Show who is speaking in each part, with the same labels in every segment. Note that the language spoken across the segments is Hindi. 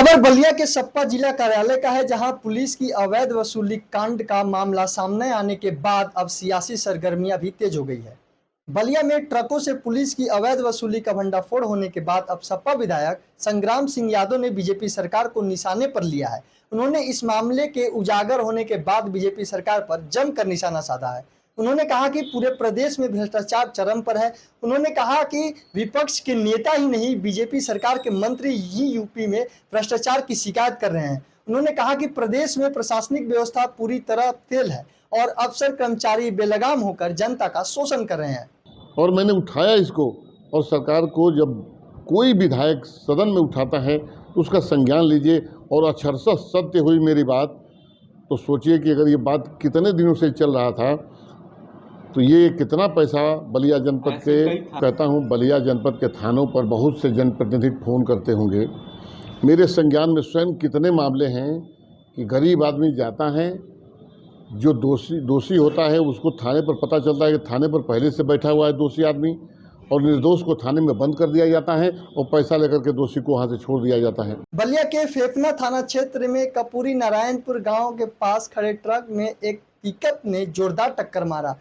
Speaker 1: खबर बलिया के सपा जिला कार्यालय का है, जहां पुलिस की अवैध वसूली कांड का मामला सामने आने के बाद अब सियासी सरगर्मियां भी तेज हो गई है। बलिया में ट्रकों से पुलिस की अवैध वसूली का भंडाफोड़ होने के बाद अब सपा विधायक संग्राम सिंह यादव ने बीजेपी सरकार को निशाने पर लिया है। उन्होंने इस मामले के उजागर होने के बाद बीजेपी सरकार पर जमकर निशाना साधा है। उन्होंने कहा कि पूरे प्रदेश में भ्रष्टाचार चरम पर है। उन्होंने कहा कि विपक्ष के नेता ही नहीं, बीजेपी सरकार के मंत्री ही यूपी में भ्रष्टाचार की शिकायत कर रहे हैं। उन्होंने कहा कि प्रदेश में प्रशासनिक व्यवस्था पूरी तरह फेल है और अफसर कर्मचारी बेलगाम होकर जनता का शोषण कर रहे हैं।
Speaker 2: और मैंने उठाया इसको, और सरकार को जब कोई विधायक सदन में उठाता है तो उसका संज्ञान लीजिए। और अक्षरशः सत्य हुई मेरी बात, तो सोचिए कि अगर ये बात कितने दिनों से चल रहा था तो ये कितना पैसा बलिया जनपद के, कहता हूँ बलिया जनपद के थानों पर बहुत से जनप्रतिनिधि फ़ोन करते होंगे। मेरे संज्ञान में स्वयं कितने मामले हैं कि गरीब आदमी जाता है, जो दोषी होता है उसको थाने पर पता चलता है कि थाने पर पहले से बैठा हुआ है दोषी आदमी, और निर्दोष को थाने में बंद कर दिया जाता है और पैसा लेकर के दोषी को वहाँ से छोड़ दिया जाता है।
Speaker 1: बलिया के फेफना थाना क्षेत्र में कपूरी नारायणपुर गांव के पास खड़े ट्रक में एक पिकअप ने जोरदार टक्कर मारा,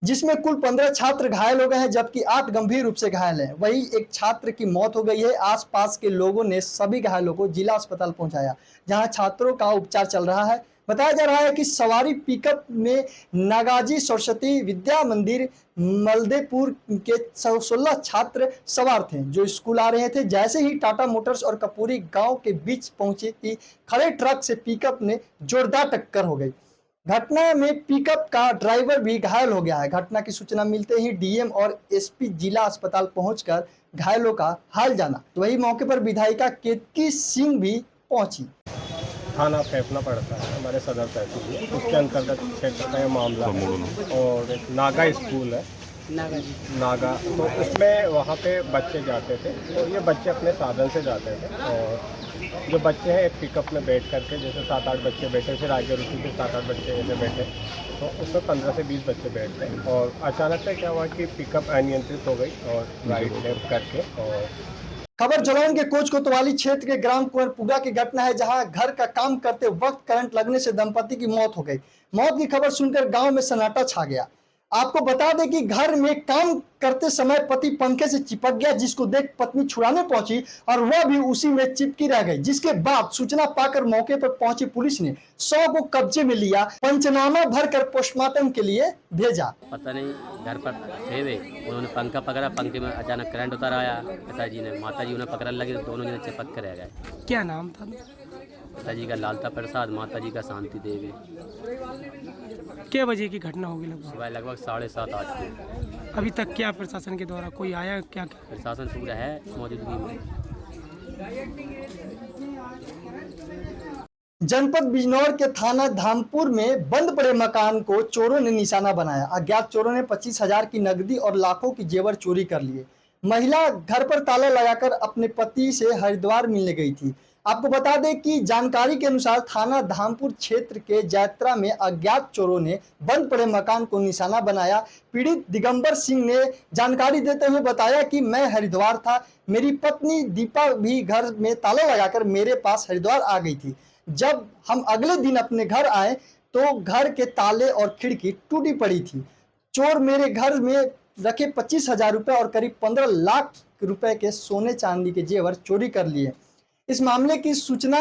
Speaker 1: जिसमें कुल 15 छात्र घायल हो गए हैं, जबकि 8 गंभीर रूप से घायल हैं। वहीं एक छात्र की मौत हो गई है। आसपास के लोगों ने सभी घायलों को जिला अस्पताल पहुंचाया, जहां छात्रों का उपचार चल रहा है। बताया जा रहा है कि सवारी पिकअप में नागाजी सरस्वती विद्या मंदिर मलदेपुर के 16 छात्र सवार थे, जो स्कूल आ रहे थे। जैसे ही टाटा मोटर्स और कपूरी गांव के बीच पहुंची कि खड़े ट्रक से पिकअप ने जोरदार टक्कर हो गई। घटना में पिकअप का ड्राइवर भी घायल हो गया है। घटना की सूचना मिलते ही डीएम और एसपी जिला अस्पताल पहुंचकर घायलों का हाल जाना। तो वही मौके पर विधायिका केतकी सिंह भी पहुंची।
Speaker 3: थाना फेफना पड़ता है हमारे सदर तहसील में, उसके अंतर्गत क्षेत्र का यह मामला है। और एक नागा स्कूल है, नागा, तो उसमें वहाँ पे बच्चे जाते थे। तो ये बच्चे अपने साधन से जाते थे, और जो बच्चे हैं एक पिकअप में बैठ करके, जैसे 7-8 बच्चे बैठे, फिर आगे उसी के 7-8 बच्चे ऐसे बैठे, तो उसमें 15 से 20 बच्चे बैठते हैं। और अचानक से क्या हुआ कि पिकअप अनियंत्रित हो गई और राइट लेफ्ट करके। और
Speaker 1: खबर जलौन के कोच कोतवाली क्षेत्र के ग्राम कुंवरपुरा की घटना है, जहां घर का काम करते वक्त करंट लगने से दंपति की मौत हो गई। मौत की खबर सुनकर गांव में सन्नाटा छा गया। आपको बता दें कि घर में काम करते समय पति पंखे से चिपक गया, जिसको देख पत्नी छुड़ाने पहुंची और वह भी उसी में चिपकी रह गई। जिसके बाद सूचना पाकर मौके पर पहुंची पुलिस ने शव को कब्जे में लिया, पंचनामा भरकर पोस्टमार्टम के लिए भेजा।
Speaker 4: पता नहीं घर पर थे वे, उन्होंने पंखा पकड़ा, पंखे में अचानक करंट उतर आया। पिताजी ने माताजी उन्हें पकड़ने लगे तो दोनों जने चिपक कर रह गए।
Speaker 1: क्या नाम था?
Speaker 4: पिताजी का लालता प्रसाद, माताजी का शांति देवी।
Speaker 1: क्या बजे की घटना होगी?
Speaker 4: लगभग 7:30-8।
Speaker 1: अभी तक क्या प्रशासन के द्वारा कोई आया? क्या
Speaker 4: प्रशासन पूरा है मौजूदगी में।
Speaker 1: जनपद बिजनौर के थाना धामपुर में बंद पड़े मकान को चोरों ने निशाना बनाया। अज्ञात चोरों ने 25,000 की नकदी और लाखों की जेवर चोरी कर लिए। महिला घर पर ताला लगाकर अपने पति से हरिद्वार मिलने गई थी। आपको बता दें कि जानकारी के अनुसार थाना धामपुर क्षेत्र के जैत्रा में अज्ञात चोरों ने बंद पड़े मकान को निशाना बनाया। पीड़ित दिगंबर सिंह ने जानकारी देते हुए बताया कि मैं हरिद्वार था, मेरी पत्नी दीपा भी घर में ताला लगाकर मेरे पास हरिद्वार आ गई थी। जब हम अगले दिन अपने घर आए तो घर के ताले और खिड़की टूटी पड़ी थी। चोर मेरे घर में रखे 25,000 रुपए और करीब 15 लाख रुपए के सोने चांदी के जेवर चोरी कर लिए। इस मामले की सूचना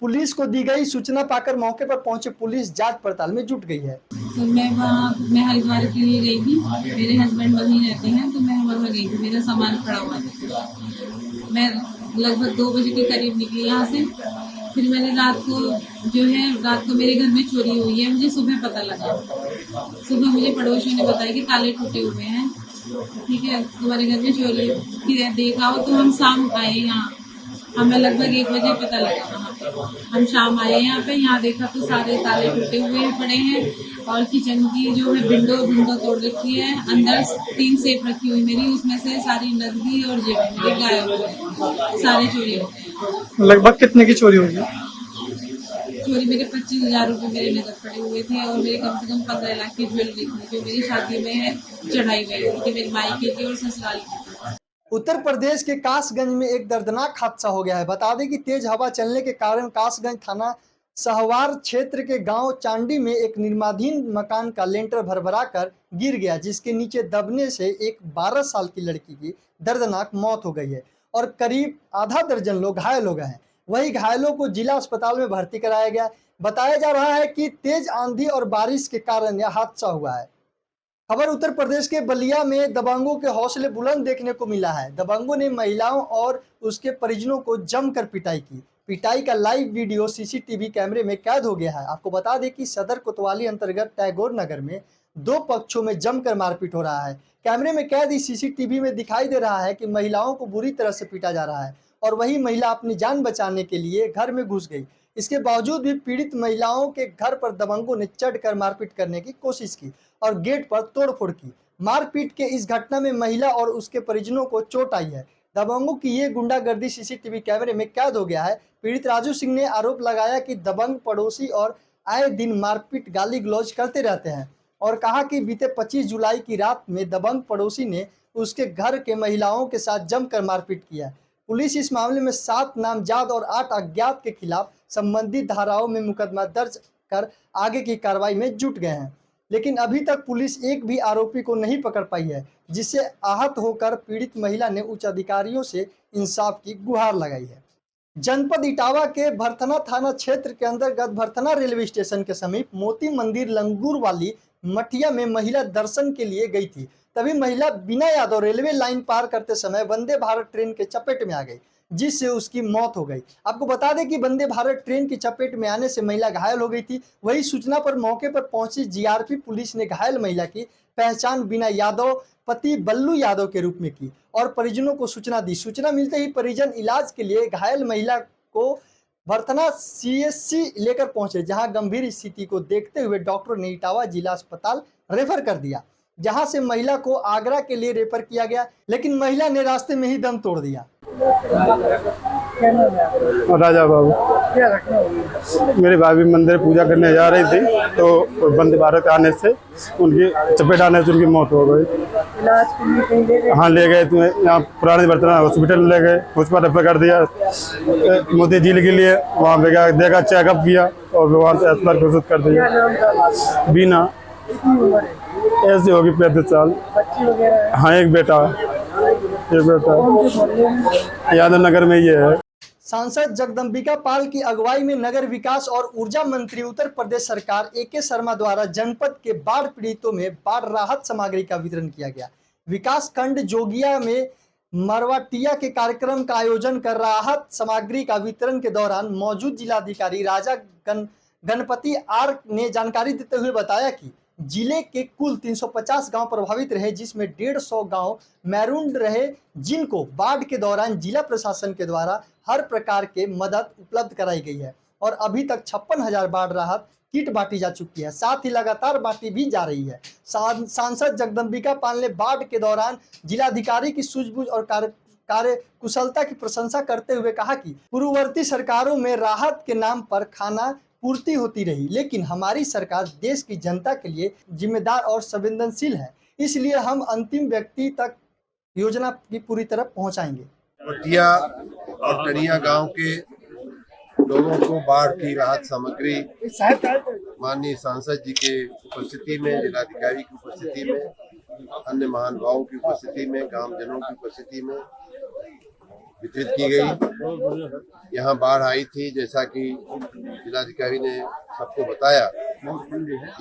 Speaker 1: पुलिस को दी गई। सूचना पाकर मौके पर पहुंचे पुलिस जांच पड़ताल में जुट गई है।
Speaker 5: तो मैं हरिद्वार के लिए गई थी, मेरे हस्बैंड वहीं रहते हैं, तो मैं वहाँ गई थी, मेरा सामान पड़ा हुआ था। मैं लगभग 2 बजे के करीब निकली यहाँ से। फिर मैंने रात को मेरे घर में चोरी हुई है, मुझे सुबह पता लगा। सुबह मुझे पड़ोसियों ने बताया कि ताले टूटे हुए हैं, ठीक है, तुम्हारे घर में चोरी। फिर देखा हो तो हम शाम आए यहाँ, हमें लगभग 1 बजे पता लगा। वहाँ पे हम शाम आए यहाँ देखा तो सारे ताले टूटे हुए पड़े हैं, और किचन की जो है विंडो तोड़ रखी है। अंदर 3 सेफ रखी हुई मेरी, उसमें से सारी नकदी और जेब मेरे गायब हो गए, सारे चोरी हो गए।
Speaker 1: लगभग कितने की चोरी हुई?
Speaker 5: चोरी मेरे 25,000 रुपये मेरे नकद पड़े हुए थे, और मेरे कम से कम 15 लाख की ज्वेलरी थी, जो मेरी शादी में चढ़ाई गई थी, मेरी मायके की और ससुराल की।
Speaker 1: उत्तर प्रदेश के कासगंज में एक दर्दनाक हादसा हो गया है। बता दें कि तेज हवा चलने के कारण कासगंज थाना सहवार क्षेत्र के गांव चांडी में एक निर्माणाधीन मकान का लेंटर भरभरा कर गिर गया, जिसके नीचे दबने से एक 12 साल की लड़की की दर्दनाक मौत हो गई है और करीब आधा दर्जन लोग घायल हो गए हैं। वही घायलों को जिला अस्पताल में भर्ती कराया गया। बताया जा रहा है कि तेज आंधी और बारिश के कारण यह हादसा हुआ है। खबर उत्तर प्रदेश के बलिया में दबंगों के हौसले बुलंद देखने को मिला है। दबंगों ने महिलाओं और उसके परिजनों को जमकर पिटाई की। पिटाई का लाइव वीडियो सीसीटीवी कैमरे में कैद हो गया है। आपको बता दें कि सदर कोतवाली अंतर्गत टैगोर नगर में दो पक्षों में जमकर मारपीट हो रहा है। कैमरे में कैद इस सीसीटीवी में दिखाई दे रहा है कि महिलाओं को बुरी तरह से पीटा जा रहा है और वही महिला अपनी जान बचाने के लिए घर में घुस गई। इसके बावजूद भी पीड़ित महिलाओं के घर पर दबंगों ने चढ़कर मारपीट करने की कोशिश की और गेट पर तोड़फोड़ की। मारपीट के इस घटना में महिला और उसके परिजनों को चोट आई है। दबंगों की ये गुंडागर्दी सीसीटीवी कैमरे में कैद हो गया है। पीड़ित राजू सिंह ने आरोप लगाया कि दबंग पड़ोसी और आए दिन मारपीट गाली गलौज करते रहते हैं और कहा कि बीते 25 जुलाई की रात में दबंग पड़ोसी ने उसके घर के महिलाओं के साथ जमकर मारपीट किया। पुलिस इस मामले में 7 नामजद और 8 अज्ञात के खिलाफ संबंधित धाराओं में मुकदमा दर्ज कर आगे की कार्रवाई में जुट गए हैं, लेकिन अभी तक पुलिस एक भी आरोपी को नहीं पकड़ पाई है, जिससे आहत होकर पीड़ित महिला ने उच्च अधिकारियों से इंसाफ की गुहार लगाई है। जनपद इटावा के भरथना थाना क्षेत्र के अंतर्गत भरथना रेलवे स्टेशन के समीप मोती मंदिर लंगूर वाली मठिया में महिला दर्शन के लिए गई थी। तभी महिला बीना यादव रेलवे लाइन पार करते समय वंदे भारत ट्रेन के चपेट में आ गई, जिससे उसकी मौत हो गई। आपको बता दें कि वंदे भारत ट्रेन की चपेट में आने से महिला घायल हो गई थी। वही सूचना पर मौके पर पहुंची जीआरपी पुलिस ने घायल महिला की पहचान बीना यादव पति बल्लू यादव के रूप में की और परिजनों को सूचना दी। सूचना मिलते ही परिजन इलाज के लिए घायल महिला को भरथना सीएससी लेकर पहुंचे, जहां गंभीर स्थिति को देखते हुए डॉक्टर ने इटावा जिला अस्पताल रेफर कर दिया, जहां से महिला को आगरा के लिए रेफर किया गया, लेकिन महिला ने रास्ते में ही दम तोड़ दिया।
Speaker 6: राजा बाबू, मेरी भाभी मंदिर पूजा करने जा रही थी तो वंदे भारत आने से उनकी चपेट आने से उनकी मौत हो गई। हाँ, ले गए तो यहाँ पुराने बर्तन हॉस्पिटल ले गए, उस पर रेफर कर दिया मोती झील के लिए। वहाँ पे गया, देखा, चेकअप किया और वहाँ से अस्पताल घोषित कर दिया। बीना ऐसे होगी 35 साल। हाँ, एक बेटा यादव नगर में ये है।
Speaker 1: सांसद जगदम्बिका पाल की अगुवाई में नगर विकास और ऊर्जा मंत्री उत्तर प्रदेश सरकार AK शर्मा द्वारा जनपद के बाढ़ पीड़ितों में बाढ़ राहत सामग्री का वितरण किया गया। विकास खंड जोगिया में मरवाटिया के कार्यक्रम का आयोजन कर राहत सामग्री का वितरण के दौरान मौजूद जिलाधिकारी राजा गणपति आर ने जानकारी देते हुए बताया कि जिले के कुल 350 गांव प्रभावित रहे, जिसमें 150 गांव मैरून रहे, जिनको बाढ़ के दौरान जिला प्रशासन के द्वारा हर प्रकार के मदद उपलब्ध कराई गई है और अभी तक 56,000 बाढ़ राहत किट बांटी जा चुकी है, साथ ही लगातार बांटी भी जा रही है। सांसद जगदम्बिका पाल ने बाढ़ के दौरान जिलाधिकारी की सूझबूझ और कार्य कुशलता की प्रशंसा करते हुए कहा कि पूर्ववर्ती सरकारों में राहत के नाम पर खाना पूर्ति होती रही, लेकिन हमारी सरकार देश की जनता के लिए जिम्मेदार और संवेदनशील है, इसलिए हम अंतिम व्यक्ति तक योजना की पूरी तरह पहुंचाएंगे।
Speaker 7: मटिया और टनिया गांव के लोगों को बाढ़ की राहत सामग्री माननीय सांसद जी के उपस्थिति में, जिलाधिकारी की उपस्थिति में, अन्य महानुभावों की उपस्थिति में, ग्रामजनों की उपस्थिति में वितरित की गई। यहाँ बाढ़ आई थी, जैसा कि जिलाधिकारी ने सबको बताया,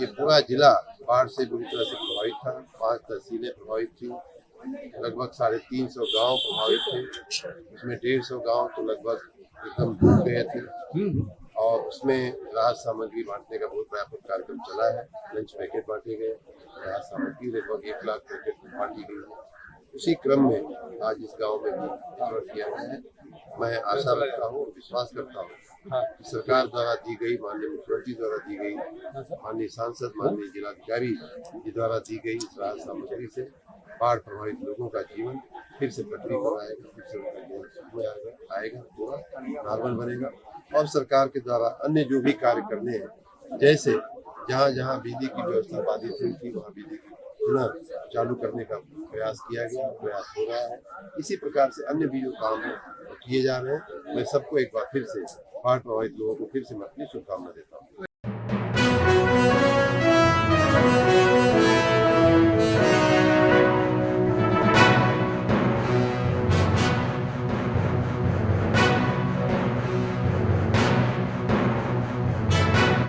Speaker 7: ये पूरा जिला बाढ़ से बुरी तरह से प्रभावित था। 5 तहसीलें प्रभावित थी, लगभग 350 गांव प्रभावित थे, उसमें 150 गांव तो लगभग एकदम डूब गए थे और उसमें राहत सामग्री बांटने का बहुत व्यापक कार्यक्रम चला है। लंच पैकेट बांटे गए, राहत सामग्री लगभग 1 लाख पैकेट बांटी गई है। उसी क्रम में आज इस गांव में भी वितरण किया गया है। मैं आशा रखता हूँ, विश्वास करता हूँ कि सरकार द्वारा दी गई, माननीय मुख्यमंत्री द्वारा दी गई, माननीय सांसद, माननीय जिलाधिकारी जी द्वारा दी गई इस राहत सामग्री से बाढ़ प्रभावित लोगों का जीवन फिर से पटरी पर आएगा, फिर से उनका जीवन सुखमय आएगा, पूरा नॉर्मल बनेगा। और सरकार के द्वारा अन्य जो भी कार्य करने हैं, जैसे जहाँ जहाँ बिजली की व्यवस्था बाधित हुई थी, वहाँ बिजली की पुनः चालू करने का प्रयास किया गया, प्रयास हो रहा है। इसी प्रकार से अन्य भी जो काम है किए जा रहे हैं। मैं सबको एक बार फिर से बाढ़ प्रभावित लोगों को फिर से मैं अपनी शुभकामना देता हूँ।